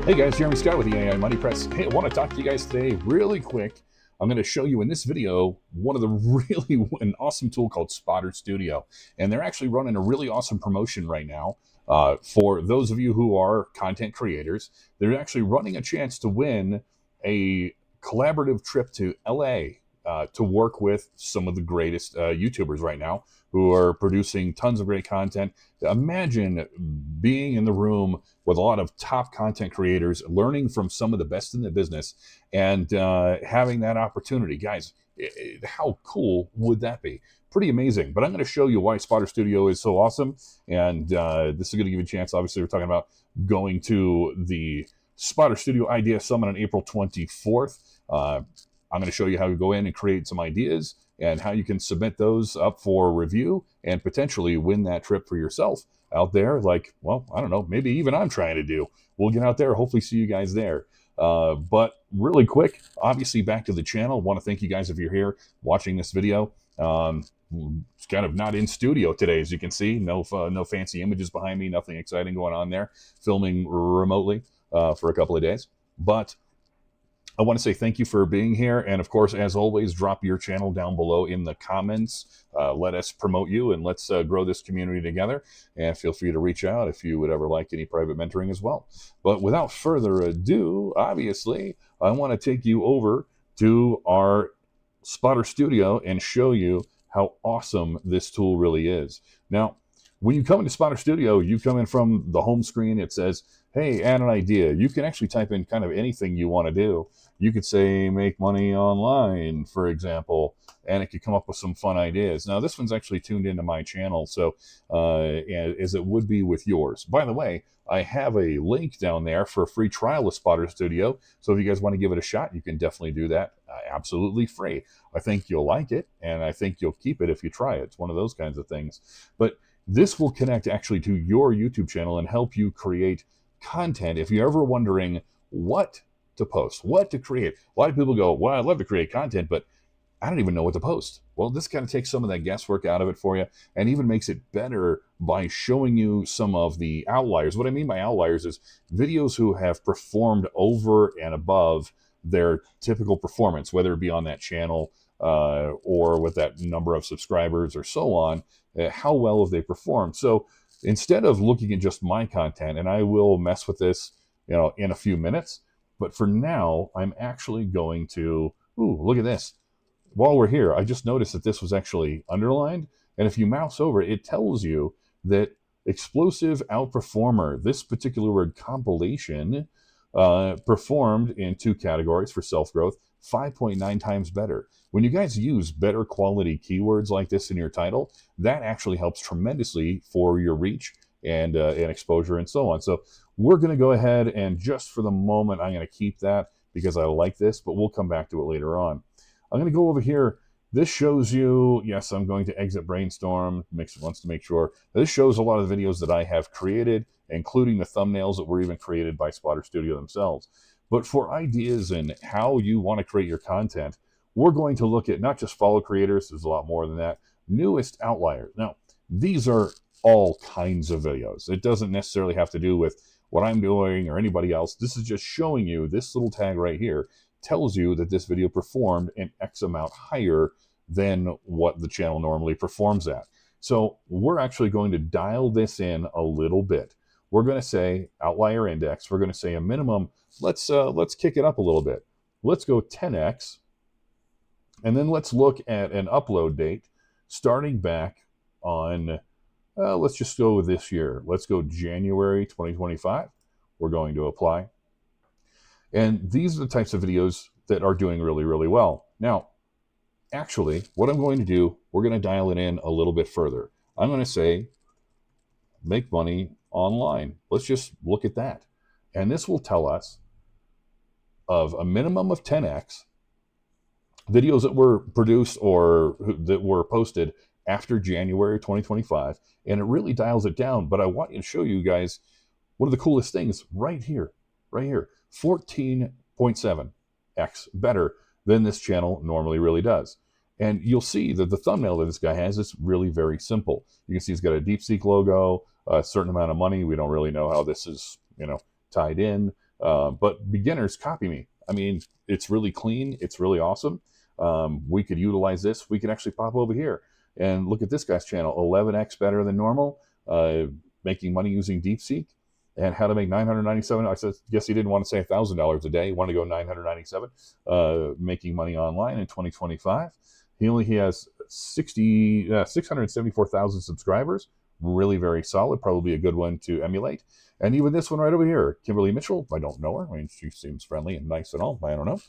Hey guys, Jeremy Scott with the AI Money Press. Hey, I want to talk to you guys today really quick. I'm going to show you in this video one of the an awesome tool called Spotter Studio. And they're actually running a really awesome promotion right now. For those of you who are content creators, they're actually running a chance to win a collaborative trip to LA to work with some of the greatest YouTubers right now who are producing tons of great content. Imagine being in the room with a lot of top content creators, learning from some of the best in the business, and having that opportunity. Guys, how cool would that be? Pretty amazing. But I'm going to show you why Spotter Studio is so awesome. And this is going to give you a chance. Obviously, we're talking about going to the Spotter Studio Idea Summit on April 24th. I'm going to show you how to go in and create some ideas and how you can submit those up for review and potentially win that trip for yourself out there. Like, well, I don't know, maybe even I'm trying to do. We'll get out there, hopefully see you guys there. But really quick, obviously back to the channel. Want to thank you guys if you're here watching this video. It's kind of not in studio today, as you can see. No fancy images behind me, nothing exciting going on there. Filming remotely for a couple of days. But I want to say thank you for being here. And of course, as always, drop your channel down below in the comments. Let us promote you and let's grow this community together. And feel free to reach out if you would ever like any private mentoring as well. But without further ado, obviously, I want to take you over to our Spotter Studio and show you how awesome this tool really is. Now, when you come into Spotter Studio, you come in from the home screen. It says, hey, add an idea. You can actually type in kind of anything you want to do. You could say make money online, for example, and it could come up with some fun ideas. Now, this one's actually tuned into my channel, so as it would be with yours. By the way, I have a link down there for a free trial of Spotter Studio. So if you guys want to give it a shot, you can definitely do that absolutely free. I think you'll like it, and I think you'll keep it if you try it. It's one of those kinds of things. But this will connect actually to your YouTube channel and help you create content. If you're ever wondering what to post, what to create, a lot of people go, well, I'd love to create content, but I don't even know what to post. Well, this kind of takes some of that guesswork out of it for you and even makes it better by showing you some of the outliers. What I mean by outliers is videos who have performed over and above their typical performance, whether it be on that channel or with that number of subscribers or so on. How well have they performed? So instead of looking at just my content, and I will mess with this, in a few minutes, but for now, I'm actually going to, look at this. While we're here, I just noticed that this was actually underlined. And if you mouse over, it tells you that explosive outperformer, this particular word compilation, performed in 2 categories for self-growth, 5.9 times better. When you guys use better quality keywords like this in your title, that actually helps tremendously for your reach and exposure and so on. So we're going to go ahead and just for the moment, I'm going to keep that because I like this, but we'll come back to it later on. I'm going to go over here. This shows you, yes, I'm going to exit Brainstorm, wants to make sure. This shows a lot of the videos that I have created, including the thumbnails that were even created by Spotter Studio themselves. But for ideas and how you want to create your content, we're going to look at not just follow creators, there's a lot more than that, newest outliers. Now, these are all kinds of videos. It doesn't necessarily have to do with what I'm doing or anybody else. This is just showing you, this little tag right here tells you that this video performed an X amount higher than what the channel normally performs at. So we're actually going to dial this in a little bit. We're going to say outlier index. We're going to say a minimum. Let's kick it up a little bit. Let's go 10x. And then let's look at an upload date starting back on, let's just go with this year. Let's go January 2025. We're going to apply. And these are the types of videos that are doing really, really well. Now, actually, what I'm going to do, we're going to dial it in a little bit further. I'm going to say, make money online. Let's just look at that. And this will tell us of a minimum of 10x videos that were produced or that were posted after January 2025. And it really dials it down. But I want to show you guys one of the coolest things right here, 14.7x better than this channel normally really does. And you'll see that the thumbnail that this guy has is really very simple. You can see he's got a DeepSeek logo, a certain amount of money. We don't really know how this is, tied in. But beginners copy me. I mean, it's really clean. It's really awesome. We could utilize this. We could actually pop over here and look at this guy's channel, 11x better than normal, making money using DeepSeek, and how to make 997. I said, guess he didn't want to say $1,000 a day. He wanted to go 997, making money online in 2025. He has 674,000 subscribers. Really very solid. Probably a good one to emulate. And even this one right over here, Kimberly Mitchell, I don't know her. I mean, she seems friendly and nice and all. I don't know.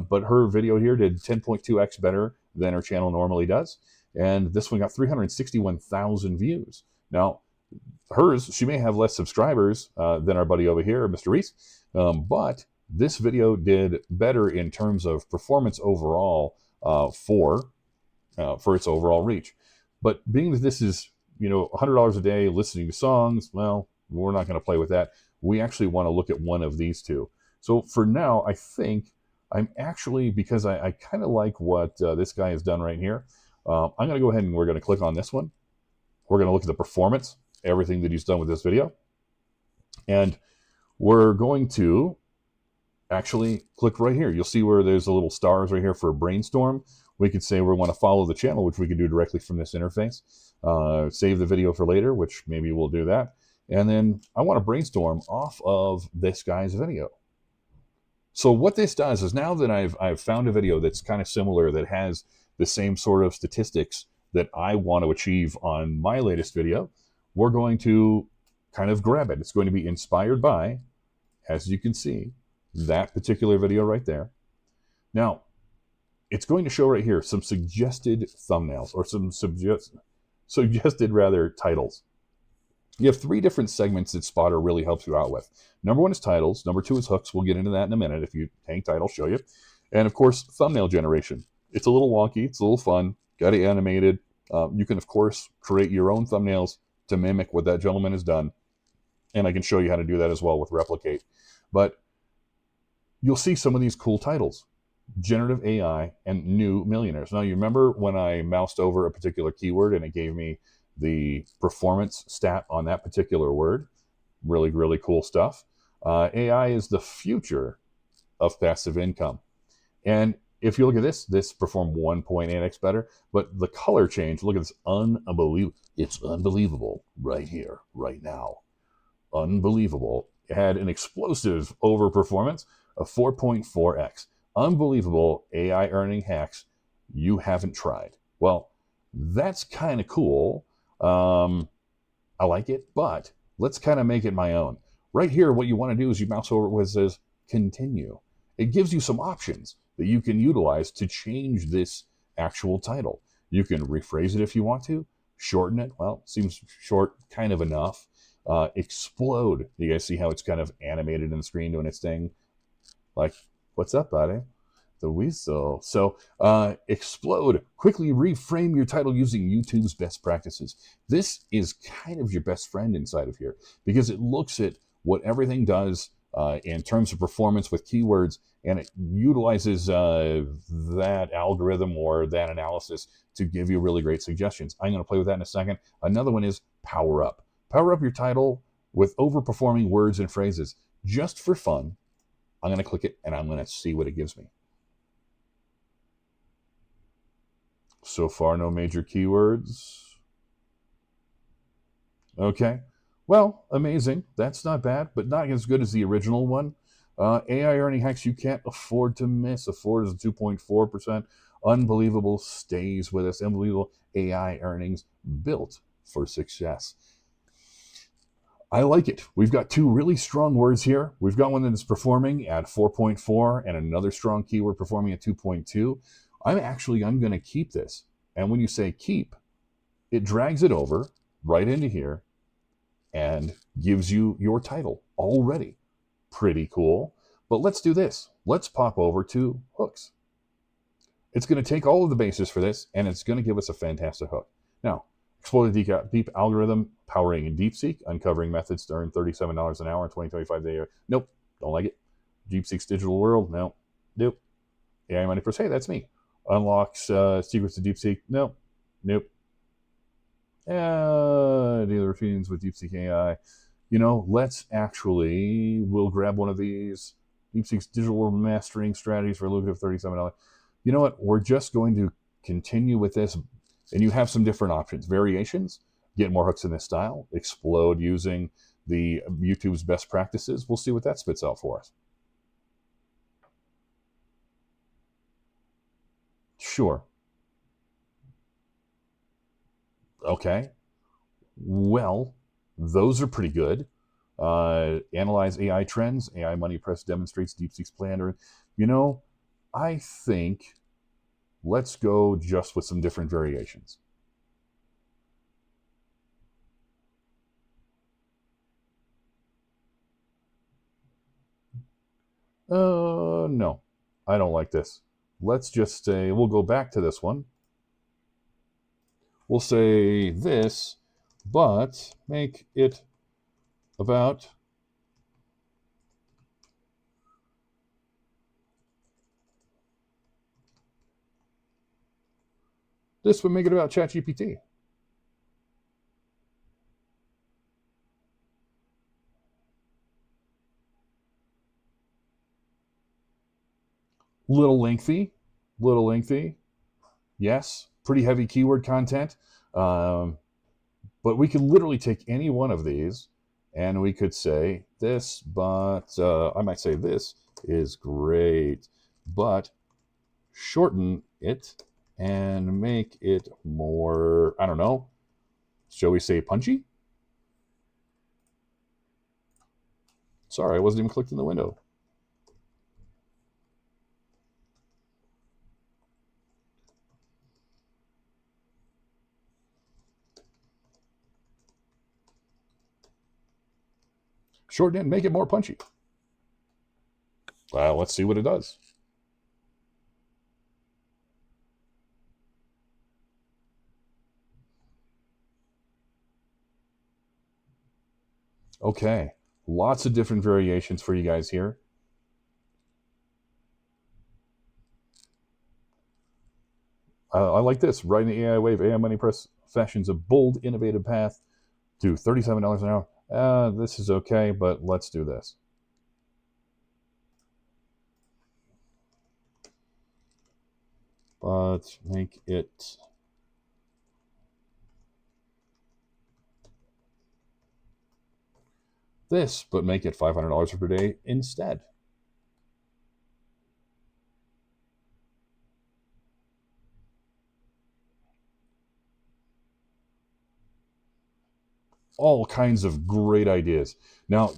But her video here did 10.2x better than her channel normally does. And this one got 361,000 views. Now, hers, she may have less subscribers than our buddy over here, Mr. Reese. But this video did better in terms of performance overall for its overall reach. But being that this is, $100 a day listening to songs, well, we're not going to play with that. We actually want to look at one of these two. So for now, I think I'm actually, because I kind of like what this guy has done right here, I'm going to go ahead and we're going to click on this one. We're going to look at the performance, everything that he's done with this video. And we're going to actually click right here. You'll see where there's a little stars right here for brainstorm. We could say we want to follow the channel, which we could do directly from this interface. Save the video for later, which maybe we'll do that. And then I want to brainstorm off of this guy's video. So what this does is, now that I've found a video that's kind of similar, that has the same sort of statistics that I want to achieve on my latest video, we're going to kind of grab it. It's going to be inspired by, as you can see, that particular video right there. Now, it's going to show right here some suggested thumbnails, or some suggested rather titles. You have 3 different segments that Spotter really helps you out with. Number 1 is titles. Number 2 is hooks. We'll get into that in a minute. If you hang tight, I'll show you. And of course, thumbnail generation. It's a little wonky. It's a little fun. Got it animated. You can, of course, create your own thumbnails to mimic what that gentleman has done. And I can show you how to do that as well with Replicate. But you'll see some of these cool titles. Generative AI and new millionaires. Now, you remember when I moused over a particular keyword and it gave me the performance stat on that particular word? Really, really cool stuff. AI is the future of passive income. And if you look at this performed 1.8x better, but the color change, look at this, unbelievable. It's unbelievable right here, right now. Unbelievable. It had an explosive overperformance of 4.4x. Unbelievable AI earning hacks you haven't tried. Well, that's kind of cool. I like it, but let's kind of make it my own. Right here, what you want to do is you mouse over where it says continue. It gives you some options that you can utilize to change this actual title. You can rephrase it if you want to, shorten it. Well, seems short, kind of enough. Explode. You guys see how it's kind of animated in the screen doing its thing? Like, what's up, buddy? The weasel. So explode. Quickly reframe your title using YouTube's best practices. This is kind of your best friend inside of here, because it looks at what everything does in terms of performance with keywords, and it utilizes that algorithm or that analysis to give you really great suggestions. I'm going to play with that in a second. Another one is power up. Power up your title with overperforming words and phrases. Just for fun, I'm going to click it and I'm going to see what it gives me. So far, no major keywords. Okay. Well, amazing. That's not bad, but not as good as the original one. AI earning hacks you can't afford to miss. Afford is 2.4%. Unbelievable stays with us. Unbelievable AI earnings built for success. I like it. We've got 2 really strong words here. We've got one that's performing at 4.4 and another strong keyword performing at 2.2. I'm going to keep this. And when you say keep, it drags it over right into here and gives you your title already. Pretty cool. But let's do this. Let's pop over to hooks. It's going to take all of the basis for this, and it's going to give us a fantastic hook. Now, explore the deep algorithm, powering in DeepSeek, uncovering methods to earn $37 an hour in 2025. Nope, don't like it. DeepSeek's digital world, nope. AI Money Press, hey, that's me. Unlocks secrets to DeepSeek, nope. Daily routines with DeepSeek AI. let's actually, we'll grab one of these DeepSeek's digital mastering strategies for a lucrative $37. You know what? We're just going to continue with this. And you have some different options, variations, get more hooks in this style, explode using the YouTube's best practices. We'll see what that spits out for us. Sure. Okay. Well, those are pretty good. Analyze AI trends. AI Money Press demonstrates DeepSeek's plan. Or, I think let's go just with some different variations. No, I don't like this. Let's just say, we'll go back to this one. We'll say this, but make it about this, would make it about ChatGPT. Little lengthy, little lengthy. Yes, pretty heavy keyword content. But we could literally take any one of these and we could say this, but I might say this is great, but shorten it and make it more, I don't know, shall we say punchy? Sorry, I wasn't even clicked in the window. Shorten it and make it more punchy. Let's see what it does. Okay, lots of different variations for you guys here. I like this. Riding the AI wave, AI Money Press fashions a bold, innovative path to $37 an hour. This is okay, but let's do this. But make it this, but make it $500 per day instead. All kinds of great ideas. Now,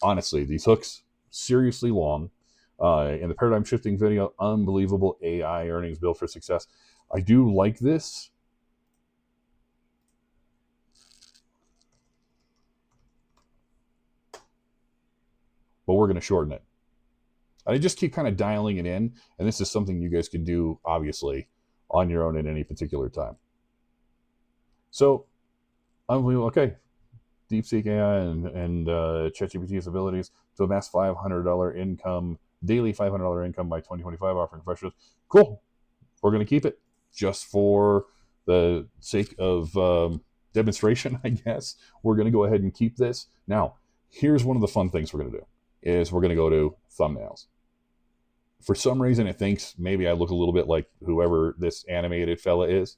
honestly, these hooks, seriously long. In the paradigm shifting video, unbelievable AI earnings built for success. I do like this. But we're going to shorten it. I just keep kind of dialing it in. And this is something you guys can do, obviously, on your own at any particular time. So, unbelievable. Okay. DeepSeek AI and ChatGPT's abilities to amass $500 income, daily $500 income by 2025, offering professionals. Cool. We're going to keep it just for the sake of demonstration, I guess. We're going to go ahead and keep this. Now, here's one of the fun things we're going to do is we're going to go to thumbnails. For some reason, it thinks maybe I look a little bit like whoever this animated fella is,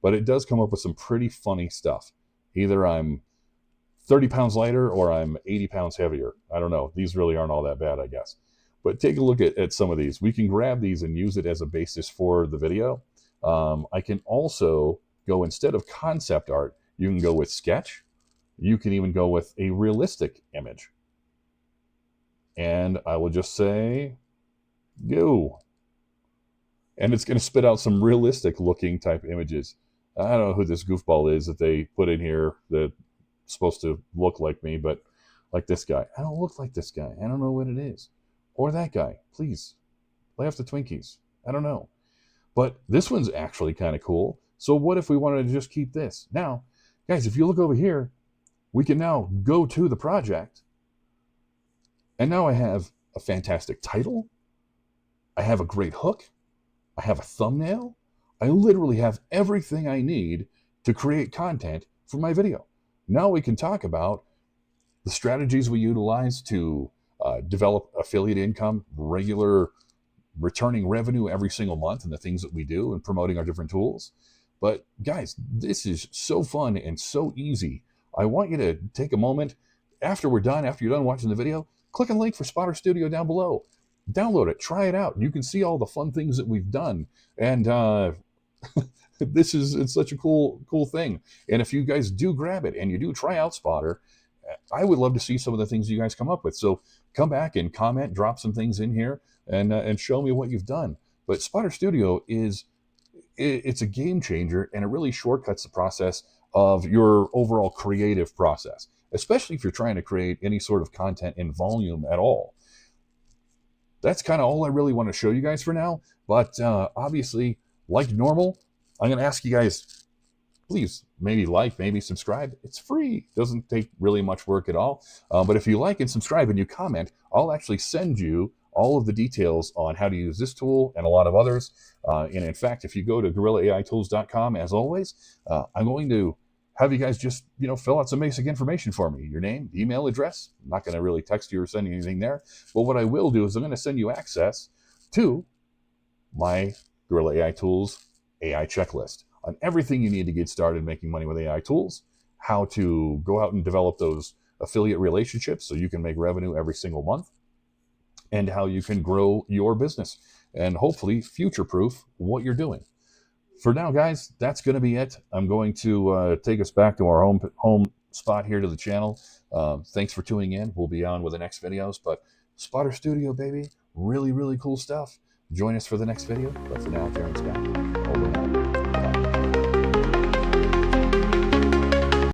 but it does come up with some pretty funny stuff. Either I'm 30 pounds lighter or I'm 80 pounds heavier. I don't know. These really aren't all that bad, I guess. But take a look at some of these. We can grab these and use it as a basis for the video. I can also go, instead of concept art, you can go with sketch. You can even go with a realistic image. And I will just say, go. And it's going to spit out some realistic looking type images. I don't know who this goofball is that they put in here that's supposed to look like me, but like this guy. I don't look like this guy. I don't know what it is. Or that guy. Please, lay off the Twinkies. I don't know. But this one's actually kind of cool. So what if we wanted to just keep this? Now, guys, if you look over here, we can now go to the project. And now I have a fantastic title. I have a great hook. I have a thumbnail. I literally have everything I need to create content for my video. Now we can talk about the strategies we utilize to develop affiliate income, regular returning revenue every single month, and the things that we do and promoting our different tools. But guys, this is so fun and so easy. I want you to take a moment after we're done, after you're done watching the video, click on the link for Spotter Studio down below. Download it, try it out. You can see all the fun things that we've done. And it's such a cool thing. And if you guys do grab it and you do try out Spotter, I would love to see some of the things you guys come up with. So come back and comment, drop some things in here, and show me what you've done. But Spotter Studio it's a game changer, and it really shortcuts the process of your overall creative process, especially if you're trying to create any sort of content in volume at all. That's kind of all I really want to show you guys for now. But obviously, like normal, I'm going to ask you guys, please maybe like, maybe subscribe. It's free. Doesn't take really much work at all. But if you like and subscribe and you comment, I'll actually send you all of the details on how to use this tool and a lot of others. And in fact, if you go to GorillaAITools.com, as always, I'm going to have you guys just fill out some basic information for me. Your name, email address. I'm not going to really text you or send you anything there. But what I will do is I'm going to send you access to my Gorilla AI Tools AI checklist on everything you need to get started making money with AI tools, how to go out and develop those affiliate relationships so you can make revenue every single month, and how you can grow your business and hopefully future-proof what you're doing. For now, guys, that's going to be it. I'm going to take us back to our home spot here to the channel. Thanks for tuning in. We'll be on with the next videos, but Spotter Studio, baby, really, really cool stuff. Join us for the next video. But for now, Terrence back.